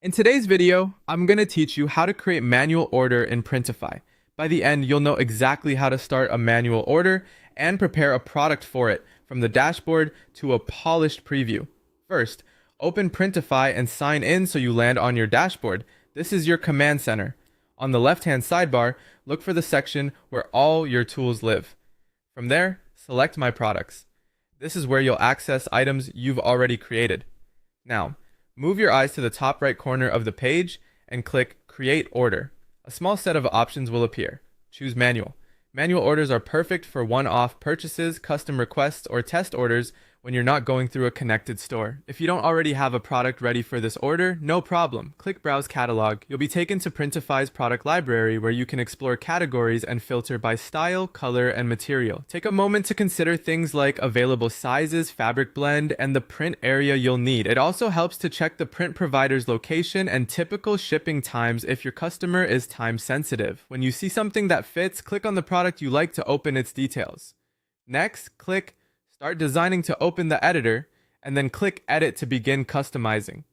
In today's video, I'm going to teach you how to create manual order in Printify. By the end, you'll know exactly how to start a manual order and prepare a product for it, from the dashboard to a polished preview. First, open Printify and sign in so you land on your dashboard. This is your command center. On the left-hand sidebar, look for the section where all your tools live. From there, select My Products. This is where you'll access items you've already created. Now, move your eyes to the top right corner of the page and click Create Order. A small set of options will appear. Choose Manual. Manual orders are perfect for one-off purchases, custom requests, or test orders when you're not going through a connected store. If you don't already have a product ready for this order, no problem. Click Browse Catalog. You'll be taken to Printify's product library where you can explore categories and filter by style, color, and material. Take a moment to consider things like available sizes, fabric blend, and the print area you'll need. It also helps to check the print provider's location and typical shipping times if your customer is time sensitive. When you see something that fits, click on the product you like to open its details. Next, click Start Designing to open the editor, and then click Edit to begin customizing.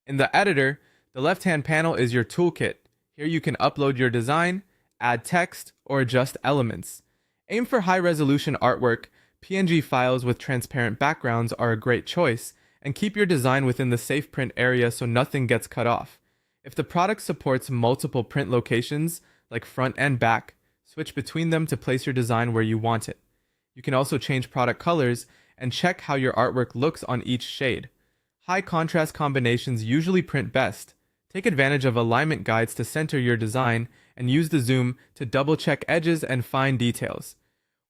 In the editor, the left-hand panel is your toolkit. Here you can upload your design, add text, or adjust elements. Aim for high-resolution artwork. PNG files with transparent backgrounds are a great choice, and keep your design within the safe print area so nothing gets cut off. If the product supports multiple print locations, like front and back, switch between them to place your design where you want it. You can also change product colors and check how your artwork looks on each shade. High contrast combinations usually print best. Take advantage of alignment guides to center your design and use the zoom to double check edges and fine details.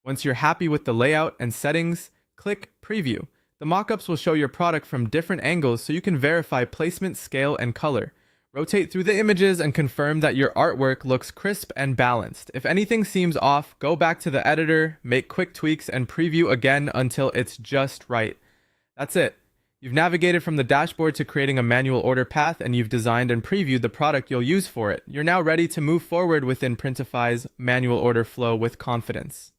Once you're happy with the layout and settings, click Preview. The mockups will show your product from different angles so you can verify placement, scale, and color. Rotate through the images and confirm that your artwork looks crisp and balanced. If anything seems off, go back to the editor, make quick tweaks, and preview again until it's just right. That's it. You've navigated from the dashboard to creating a manual order path, and you've designed and previewed the product you'll use for it. You're now ready to move forward within Printify's manual order flow with confidence.